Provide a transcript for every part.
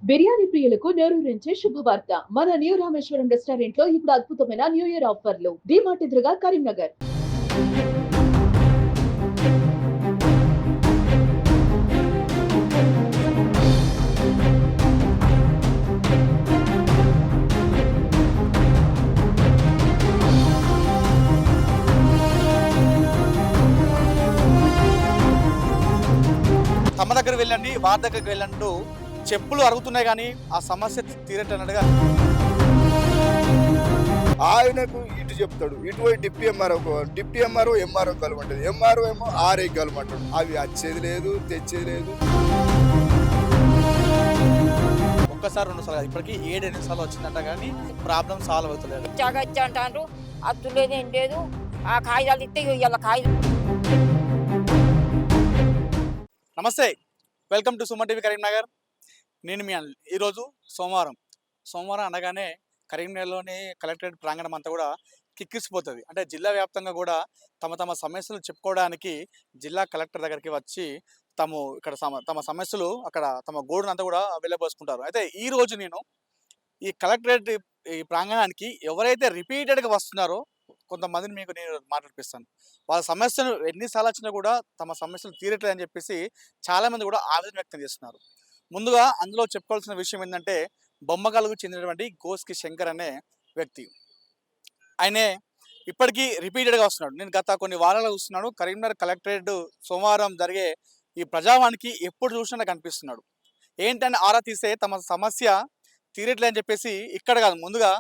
బిర్యానీ ప్రియులకు నోరూరించే శుభవార్త. మన న్యూ రామేశ్వరం రెస్టారెంట్ లో ఇప్పుడు అద్భుతమైన న్యూ ఇయర్ ఆఫర్లు. డీమార్ట్ ఎదురుగా కరీంనగర్. తమ దగ్గర వెళ్ళండి, వారి దగ్గరికి వెళ్ళంటూ చెప్పులు అరుగుతున్నాయి కానీ ఆ సమస్య తీరటన్నట్టుగా ఆయనకు ఇటు చెప్తాడు, ఇటు పోయి డిప్టీ ఎంఆర్ఓ ఎంఆర్ఓ కలమంటది, ఎంఆర్ఓ ఏమో ఆర్ఐ కలమంటాడు. అవి వచ్చేది లేదు, తెచ్చేది లేదు. ఒక్కసారి రెండు సార్లు ఇప్పటికీ 7-8 సార్లు వచ్చిందంట కానీ ప్రాబ్లం సాల్వ్ అవుతలేదు. జాగ్రత్త అంటారు, అత్తు లేదు ఏం లేదు. ఆ కాగితాలు ఇస్తే ఇవాళ కాగితం. నమస్తే, welcome to Suman TV Karimnagar. నేను మీ ఈరోజు సోమవారం అనగానే కరీంనగర్లోని కలెక్టరేట్ ప్రాంగణం అంతా కూడా కిక్కిసిపోతుంది. అంటే జిల్లా వ్యాప్తంగా కూడా తమ సమస్యలు చెప్పుకోవడానికి జిల్లా కలెక్టర్ దగ్గరికి వచ్చి ఇక్కడ తమ సమస్యలు అక్కడ తమ గోడును అంతా కూడా వెళ్ళబోసుకుంటారు. అయితే ఈ రోజు నేను ఈ కలెక్టరేట్ ఈ ప్రాంగణానికి ఎవరైతే రిపీటెడ్గా వస్తున్నారో కొంతమందిని మీకు నేను మాట్లాడిపిస్తాను. వాళ్ళ సమస్యలు ఎన్నిసార్లు వచ్చినా కూడా తమ సమస్యలు తీరట్లేదని చెప్పేసి చాలామంది కూడా ఆవేదన వ్యక్తం చేస్తున్నారు. ముందుగా అందులో చెప్పుకోవాల్సిన విషయం ఏంటంటే, బొమ్మగాలకు చెందినటువంటి గోస్కి శంకర్ అనే వ్యక్తి. ఆయనే ఇప్పటికీ రిపీటెడ్గా వస్తున్నాడు. నేను గత కొన్ని వారాలు చూస్తున్నాడు. కరీంనగర్ కలెక్టరేట్ సోమవారం జరిగే ఈ ప్రజావానికి ఎప్పుడు చూసినా కనిపిస్తున్నాడు. ఏంటని ఆరా తీస్తే తమ సమస్య తీరట్లేదని చెప్పేసి ఇక్కడ కాదు, ముందుగా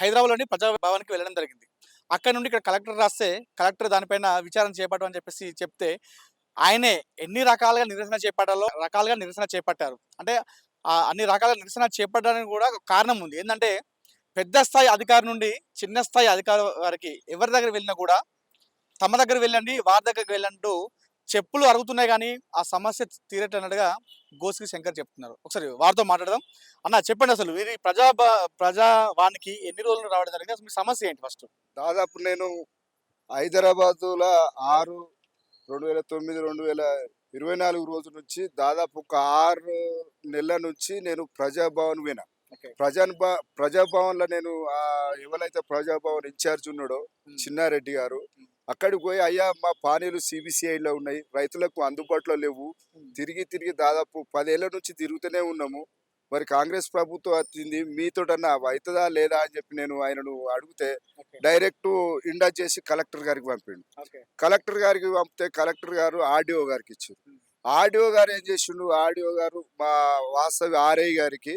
హైదరాబాద్లోని ప్రజాభవన్కి వెళ్ళడం జరిగింది. అక్కడ నుండి ఇక్కడ కలెక్టర్ రాస్తే కలెక్టర్ దానిపైన విచారణ చేపట్టమని చెప్పేసి చెప్తే ఆయనే ఎన్ని రకాలుగా నిరసన చేపట్టారు. అంటే అన్ని రకాల నిరసన చేపట్టడానికి కూడా కారణం ఉంది. ఏంటంటే పెద్ద స్థాయి అధికారి నుండి చిన్న స్థాయి అధికారి వారికి ఎవరి దగ్గర వెళ్ళినా కూడా తమ దగ్గర వెళ్ళండి, వారి దగ్గరికి వెళ్ళంటూ చెప్పులు అరుగుతున్నాయి కానీ ఆ సమస్య తీరటన్నట్టుగా గోస్కి శంకర్ చెప్తున్నారు. ఒకసారి వారితో మాట్లాడదాం. అన్న చెప్పండి, అసలు వీరి ప్రజావానికి ఎన్ని రోజులు రావడం జరిగింది, అసలు మీ సమస్య ఏంటి? ఫస్ట్ దాదాపు నేను హైదరాబాదులో 6/2009/2024 రోజు నుంచి దాదాపు ఒక 6 నెలల నుంచి నేను ప్రజాభవన్ వినా. ప్రజాభవన్లో నేను ఎవరైతే ప్రజాభవన్ ఇన్ఛార్జ్ ఉన్నాడో చిన్నారెడ్డి గారు, అక్కడికి పోయి అయ్యా మా పానీలు సిబిసిఐలో ఉన్నాయి, రైతులకు అందుబాటులో లేవు, తిరిగి దాదాపు 10 ఏళ్ల నుంచి తిరుగుతూనే ఉన్నాము, మరి కాంగ్రెస్ ప్రభుత్వం వచ్చింది మీతోటన్నా అవుతుందా లేదా అని చెప్పి నేను ఆయనను అడిగితే డైరెక్ట్ ఇండా చేసి కలెక్టర్ గారికి పంపిండు. కలెక్టర్ గారికి పంపితే కలెక్టర్ గారు ఆర్డీఓ గారికి ఇచ్చారు. ఆర్డీఓ గారు ఏం చేసిండు, ఆర్డీఓ గారు మా వాస్తవి ఆర్ఐ గారికి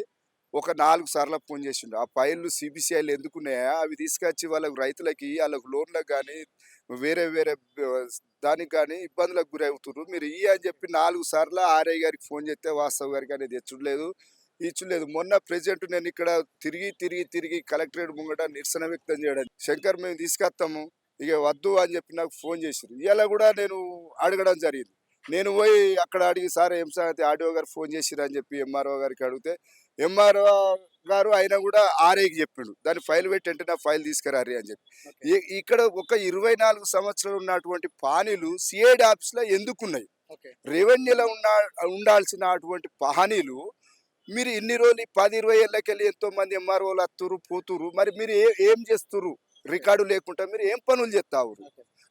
ఒక 4 సార్లు ఫోన్ చేసిండు. ఆ ఫైళ్ళు సిబిసిఐలు ఎందుకున్నాయా, అవి తీసుకొచ్చి రైతులకి వాళ్ళకు లోన్లకు కానీ వేరే దానికి కానీ ఇబ్బందులకు గురి అవుతున్నారు, మీరు అని చెప్పి 4 సార్లు ఆర్ఐ గారికి ఫోన్ చేస్తే వాస్తవ్ గారికి అనేది ఇచ్చలేదు. మొన్న ప్రెసిడెంట్ నేను ఇక్కడ తిరిగి కలెక్టరేట్ ముంగట నిరసన వ్యక్తం చేయడానికి శంకర్ మేము తీసుకొస్తాము ఇక వద్దు అని చెప్పి నాకు ఫోన్ చేశారు. ఇలా కూడా నేను అడగడం జరిగింది. నేను పోయి అక్కడ అడిగి సార్ ఏం సంగతి, ఆర్డీఓ గారు ఫోన్ చేసిరు అని చెప్పి ఎంఆర్ఓ గారికి అడిగితే ఎంఆర్ఓ గారు అయినా కూడా ఆర్ఐకి చెప్పిండు దాన్ని ఫైల్ పెట్టి అంటే నా ఫైల్ తీసుకురారి అని చెప్పి. ఇక్కడ ఒక 24 సంవత్సరాలు ఉన్నటువంటి పానీలు సిఐడి ఆఫీస్లో ఎందుకున్నాయి? రెవెన్యూలో ఉండాల్సిన అటువంటి పానీలు మీరు ఇన్ని రోజులు 10-20 ఏళ్ళకెళ్ళి ఎంతో మంది ఎంఆర్ఓలు అత్తురు పోతురు, మరి మీరు ఏం చేస్తురు? రికార్డు లేకుండా మీరు ఏం పనులు చేస్తావు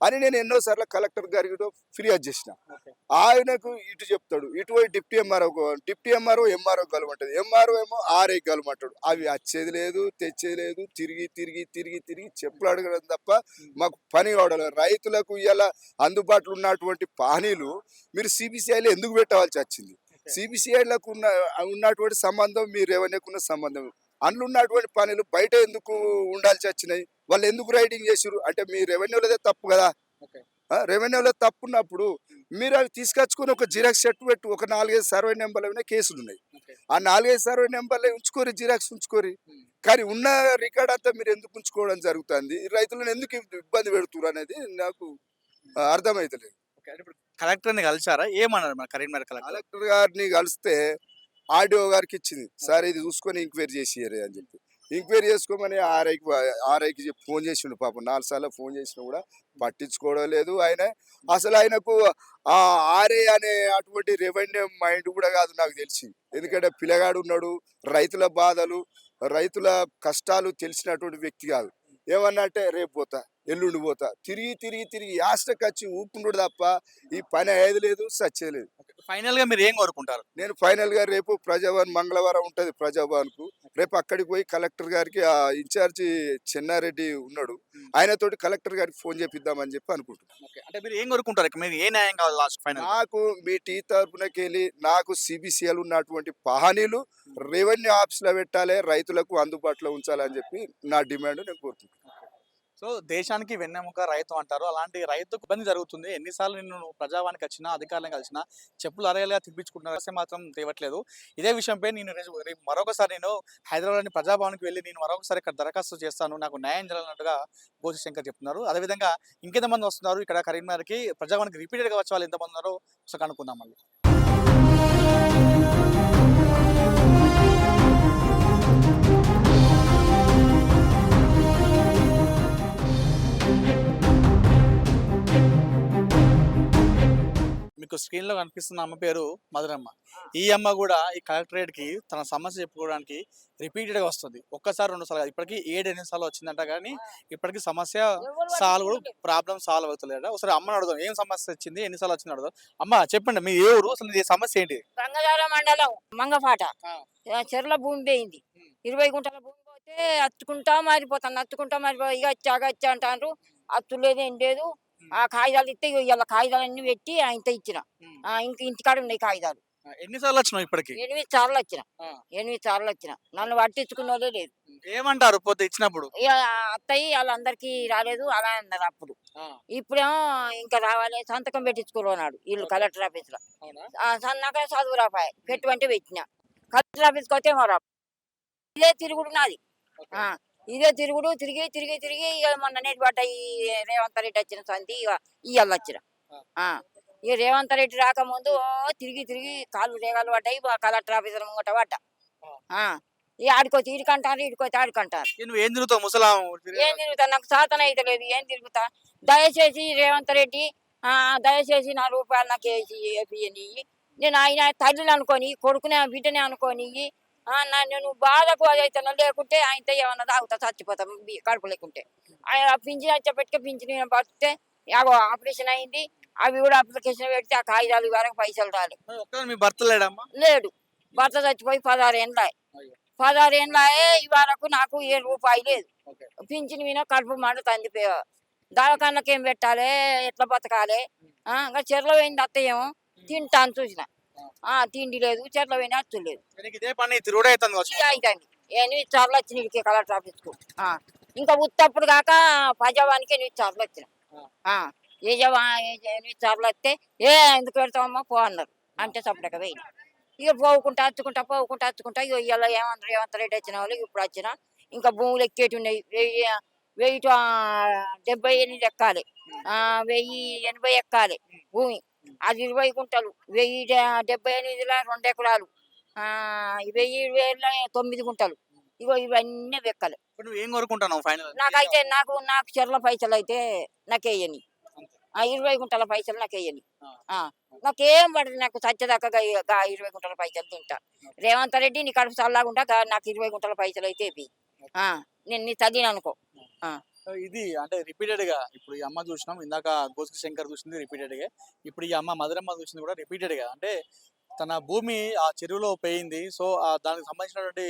అని నేను ఎన్నోసార్లు కలెక్టర్ గారికి ఫిర్యాదు చేసిన. ఆయనకు ఇటు చెప్తాడు, ఇటు పోయి డిప్టీ ఎంఆర్ఓ ఎంఆర్ఓ కలమంటది, ఎంఆర్ఓ ఏమో ఆర్ఐ కలమంటాడు. అవి వచ్చేది లేదు, తెచ్చేది లేదు. తిరిగి చెప్పులు అడగడం తప్ప మాకు పని కావడం. రైతులకు ఇలా అందుబాటులో ఉన్నటువంటి పానీలు మీరు సిబిసిఐలో ఎందుకు పెట్టవలసి వచ్చింది? సిబిసిఐలకు ఉన్నటువంటి సంబంధం మీ రెవెన్యూకున్న సంబంధం, అందులో ఉన్నటువంటి పనులు బయట ఎందుకు ఉండాల్సి వచ్చినాయి? వాళ్ళు ఎందుకు రైడింగ్ చేసారు అంటే మీ రెవెన్యూలోదే తప్పు కదా. రెవెన్యూలో తప్పున్నప్పుడు మీరు అవి తీసుకొచ్చుకొని ఒక జిరాక్స్ సెట్ పెట్టి ఒక 4-5 సర్వే నెంబర్ల కేసులు ఉన్నాయి, ఆ 4-5 సర్వే నెంబర్లే ఉంచుకోరి, జిరాక్స్ ఉంచుకోరి. కానీ ఉన్న రికార్డ్ అంతా మీరు ఎందుకు ఉంచుకోవడం జరుగుతుంది? రైతులను ఎందుకు ఇబ్బంది పెడుతున్నారు అనేది నాకు అర్థమైతలేదు. కలెక్టర్ని కలిసారా? ఏమన్నారు మన కరీంనగర్ కలెక్టర్ గారిని కలిస్తే ఆర్డీఓ గారికి ఇచ్చింది, సార్ ఇది చూసుకొని ఎంక్వైరీ చేసి అని చెప్పి. ఎంక్వైరీ చేసుకోమని ఆర్ఐకి ఫోన్ చేసిండు పాపం 4 సార్లు ఫోన్ చేసినా కూడా పట్టించుకోవడం లేదు ఆయన. అసలు ఆయనకు ఆ ఆర్ఐ అనే అటువంటి రెవెన్యూ మైండ్ కూడా కాదు నాకు తెలిసి. ఎందుకంటే పిల్లగాడు ఉన్నాడు, రైతుల బాధలు రైతుల కష్టాలు తెలిసినటువంటి వ్యక్తి కాదు. ఏమన్నా అంటే రేపు పోతా ఎల్లుండి పోతా తిరిగి తిరిగి తిరిగి యాస్టకి వచ్చి ఊపుకుంటాడు తప్ప ఈ పని అయ్యేది లేదు సచ్చేలేదు. ఫైనల్ గా మీరు ఏం కోరుకుంటారు? నేను ఫైనల్ గా రేపు ప్రజాభవన్ మంగళవారం ఉంటది ప్రజాభవన్ కు, రేపు అక్కడికి పోయి కలెక్టర్ గారికి ఆ ఇన్ఛార్జి చెన్నారెడ్డి ఉన్నాడు ఆయనతోటి కలెక్టర్ గారికి ఫోన్ చేపిద్దామని చెప్పి అనుకుంటున్నాను. అంటే మీరు ఏం కోరుకుంటారు? మీరు ఏ న్యాయం కావాలి లాస్ట్ ఫైనల్? నాకు మీ టీ తరపునకి వెళ్ళి నాకు సిబిసిఎల్ ఉన్నటువంటి పహానీలు రెవెన్యూ ఆఫీస్ లో పెట్టాలి, రైతులకు అందుబాటులో ఉంచాలని చెప్పి నా డిమాండ్ నేను కోరుకుంటున్నాను. సో దేశానికి వెన్నెముక రైతు అంటారు. అలాంటి రైతుకు ఇబ్బంది జరుగుతుంది. ఎన్నిసార్లు నిన్ను ప్రజావానికి వచ్చినా అధికారులను కలిసినా చెప్పులు అరేలుగా తిప్పించుకుంటున్నా మాత్రం తేవట్లేదు. ఇదే విషయంపై నేను రేపు మరొకసారి నేను హైదరాబాద్ని ప్రజాభవన్కి వెళ్ళి నేను మరొకసారి ఇక్కడ దరఖాస్తు చేస్తాను, నాకు న్యాయం జరగనట్టుగా గోసి శంకర్ చెప్తున్నారు. అదేవిధంగా ఇంకెంతమంది వస్తున్నారు ఇక్కడ కరీంనగర్కి ప్రజాభవన్కి రిపీటెడ్గా వచ్చే వాళ్ళు ఎంతమంది ఉన్నారో ఒకసారి కనుక్కుందాం మళ్ళీ. మీకు స్క్రీన్ లో కనిపిస్తున్న అమ్మ పేరు మధురమ్మ. ఈ అమ్మ కూడా ఈ కలెక్టరేట్ కి తన సమస్య చెప్పుకోవడానికి రిపీటెడ్ గా వస్తుంది. ఒక్కసారి 2 సార్లు ఇప్పటికి 7-8 సార్లు వచ్చిందంట, కానీ ఇప్పటికి సమస్య సాల్వ్ కూడా ప్రాబ్లం సాల్వ్ అవుతలేట. ఒకసారి అమ్మని అడుగుదాం ఏం సమస్య వచ్చింది, ఎన్నిసార్లు వచ్చింది అడుగుదాం. అమ్మ చెప్పండి, మీ ఏ ఊరు, అసలు ఈ సమస్య ఏంటి? రంగజాల మండలం మంగపాట చెర్ల భూమి పోయింది. 20 గుంటల భూమి పోతే అత్తుకుంటా మారిపోతాను, అత్తుకుంటా మారిపో ఇక వచ్చా అంటారు. అత్తు లేదు ఏం లేదు. ఆ కాగితాలు ఇస్తే ఇవాళ కాగితాలన్నీ పెట్టి ఇంత ఇచ్చిన. ఇంక ఇంటికాడ ఉన్నాయి కాగితాలు. ఎన్నిసార్లు వచ్చినావు ఇప్పటికి? 8 సార్లు వచ్చిన. ఆ. 8 సార్లు వచ్చిన. నన్ను పట్టించుకున్న వాళ్ళే లేదు. ఏమంటారు పోతే ఇచ్చినప్పుడు? ఇక అత్తయ్య వాళ్ళందరికీ రాలేదు అలా అన్నారు అప్పుడు. ఇప్పుడేమో ఇంకా రావాలి సంతకం పెట్టించుకోన్నాడు వీళ్ళు కలెక్టర్ ఆఫీస్ లో. నాకు చదువు రాపాయి పెట్టుబంటే పెట్టిన. కలెక్టర్ ఆఫీస్కి వస్తే మరో ఇదే తిరుగుడు నాది. ఇదే తిరుగుడు తిరిగి తిరిగి తిరిగి ఇక మొన్న నేటి పడ్డ ఈ రేవంత్ రెడ్డి వచ్చిన సంతి ఇవాళ వచ్చిన. ఈ రేవంత్ రెడ్డి రాకముందు తిరిగి తిరిగి కాళ్ళు రేగాలు పడ్డాయి. కలెక్టర్ ఆఫీసర్ ముంగట పడ్డా. ఈ ఆడుకోతే ఈడికంటారు, ఈడుకోతే ఆడుకంటారు. నువ్వు ఏం తిరుగుతావు ముసలా? ఏం తిరుగుతా, నాకు సాధన అయితే లేదు. ఏం తిరుగుతా? దయచేసి రేవంత్ రెడ్డి దయచేసి ₹4 నాకు వేపియని. నేను ఆయన తల్లిని అనుకోని కొడుకునే బిడ్డనే అనుకోని నేను బాధకు అదైతున్నా. లేకుంటే ఆయనతో ఏమన్నా తాగుతా చచ్చిపోతాం కడుపు లేకుంటే. ఆయన పింఛన్ వచ్చేప్పటికే పింఛన్ పడితే ఆపరేషన్ అయింది. అవి కూడా అప్లికేషన్ పెడితే ఆ కాగితాలు వరకు పైసలు రాలేదు. మీ భర్త లేడమ్మా? లేడు. భర్త చచ్చిపోయి 16 ఏళ్ళ. 16 ఏళ్ళ ఈ వరకు నాకు ₹7 లేదు. పింఛన్ మీద కడుపు మాట తందిపోయా. దవాఖానకి ఏం పెట్టాలి, ఎట్లా బతకాలి? ఇంకా చెర్ల పోయింది అత్తయ్యేమో తింటాను చూసిన. తిండి లేదు, చెర్ల పోయినా అచ్చు లేదు. ఇదే పని తిరుగుడే అవుతుంది. 8 సార్లు వచ్చిన కలెక్టర్ ఆఫీస్ కు. ఇంకా ఉత్తప్పుడు కాక ప్రజావానికి 8 సార్లు వచ్చిన. 8 సార్లు వస్తే ఎందుకు పెడతామమ్మా పో అన్నారు. అంటే సపరేట్గా పోయిన. ఇక పోవుకుంటా అచ్చుకుంటా ఇక ఇవాళ ఏమన్నారు రేవంత్ రెడ్డి వచ్చిన వాళ్ళు ఇప్పుడు వచ్చిన. ఇంకా భూములు ఎక్కేటి ఉన్నాయి. 1078 ఎక్కాలి, 1080 ఎక్కాలి భూమి. అది 20 గుంటలు. 1078లో 2 ఎకరాలు, 1009 గుంటలు. ఇగో ఇవన్నీ వెక్కలు. నువ్వు ఏం కోరుకుంటున్నావు ఫైనల్? నాకైతే నాకు చెర్ల పైసలు అయితే నాకేయని. 20 గుంటల పైసలు నాకేయని. నాకేం పడదు. నాకు సత్యదాకా 20 గుంటల పైసలు తింటా. రేవంత్ రెడ్డి నీ కడుపు చల్లాగుంటా నాకు 20 గుంటల పైసలు అయితే నేను నీ తల్లిని అనుకో. ఇది అంటే రిపీటెడ్ గా ఇప్పుడు ఈ అమ్మ చూసినాం, ఇందాక గోస్కి శంకర్ చూసింది రిపీటెడ్ గా, ఇప్పుడు ఈ అమ్మ మధురమ్మ చూసింది కూడా రిపీటెడ్ గా. అంటే తన భూమి ఆ చెరువులో పోయింది. సో దానికి సంబంధించినటువంటి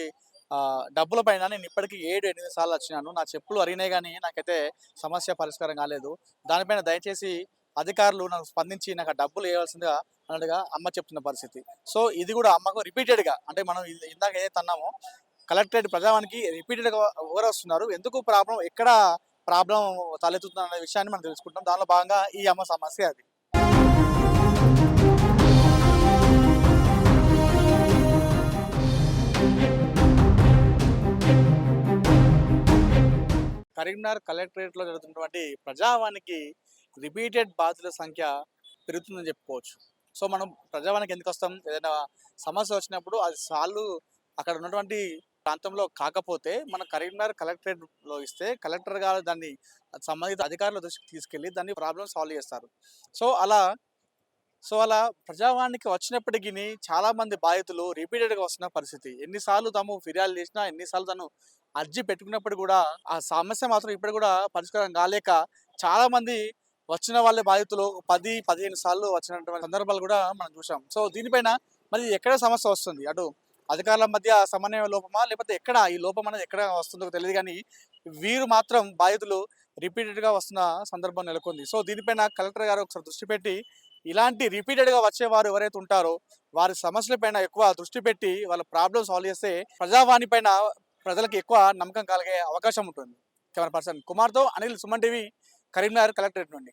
డబ్బుల పైన నేను ఇప్పటికీ 7-8 సార్లు వచ్చినాను. నా చెప్పులు అరిగినాయి కానీ నాకైతే సమస్య పరిష్కారం కాలేదు. దానిపైన దయచేసి అధికారులు నాకు స్పందించి నాకు ఆ డబ్బులు వేయవలసిందిగా అన్నట్టుగా అమ్మ చెప్తున్న పరిస్థితి. సో ఇది కూడా అమ్మకు రిపీటెడ్ గా, అంటే మనం ఇందాక ఏదైతే అన్నామో కలెక్టరేట్ ప్రజావానికి రిపీటెడ్ గా ఎవరు వస్తున్నారు, ఎందుకు ప్రాబ్లం, ఎక్కడ ప్రాబ్లం తలెత్తుతుంది అనే విషయాన్ని మనం తెలుసుకుంటాం. దానిలో భాగంగా ఈ అమ్మ సమస్య అది. కరీంనగర్ కలెక్టరేట్ లో జరుగుతున్నటువంటి ప్రజావానికి రిపీటెడ్ బాధితుల సంఖ్య పెరుగుతుందని చెప్పుకోవచ్చు. సో మనం ప్రజావానికి ఎందుకు వస్తాం? ఏదైనా సమస్య వచ్చినప్పుడు అది సాల్వ్ అక్కడ ఉన్నటువంటి ప్రాంతంలో కాకపోతే మన కరీంనగర్ కలెక్టరేట్లో ఇస్తే కలెక్టర్ గారు దాన్ని సంబంధిత అధికారుల దృష్టికి తీసుకెళ్ళి దాన్ని ప్రాబ్లమ్ సాల్వ్ చేస్తారు. సో అలా అలా ప్రజావానికి వచ్చినప్పటికీ చాలా మంది బాధితులు రిపీటెడ్గా వస్తున్న పరిస్థితి. ఎన్నిసార్లు తాము ఫిర్యాదు చేసినా, ఎన్నిసార్లు తను అర్జీ పెట్టుకున్నప్పుడు కూడా ఆ సమస్య మాత్రం ఇప్పుడు కూడా పరిష్కారం కాలేక చాలా మంది వచ్చిన వాళ్ళే బాధితులు 10-15 సార్లు వచ్చినటువంటి సందర్భాలు కూడా మనం చూసాం. సో దీనిపైన మరి ఎక్కడ సమస్య వస్తుంది? అటు అధికారుల మధ్య సమన్వయ లోపమా, లేకపోతే ఎక్కడ ఈ లోపం అనేది ఎక్కడ వస్తుందో తెలియదు కానీ వీరు మాత్రం బాధితులు రిపీటెడ్గా వస్తున్న సందర్భం నెలకొంది. సో దీనిపైన కలెక్టర్ గారు ఒకసారి దృష్టి పెట్టి ఇలాంటి రిపీటెడ్గా వచ్చేవారు ఎవరైతే ఉంటారో వారి సమస్యలపైన ఎక్కువ దృష్టి పెట్టి వాళ్ళ ప్రాబ్లమ్ సాల్వ్ చేస్తే ప్రజావాణి పైన ప్రజలకు ఎక్కువ నమ్మకం కలిగే అవకాశం ఉంటుంది. కెమెరా పర్సన్ కుమార్తో అనిల్, సుమన్ టీవీ, కరీంనగర్ కలెక్టరేట్ నుండి.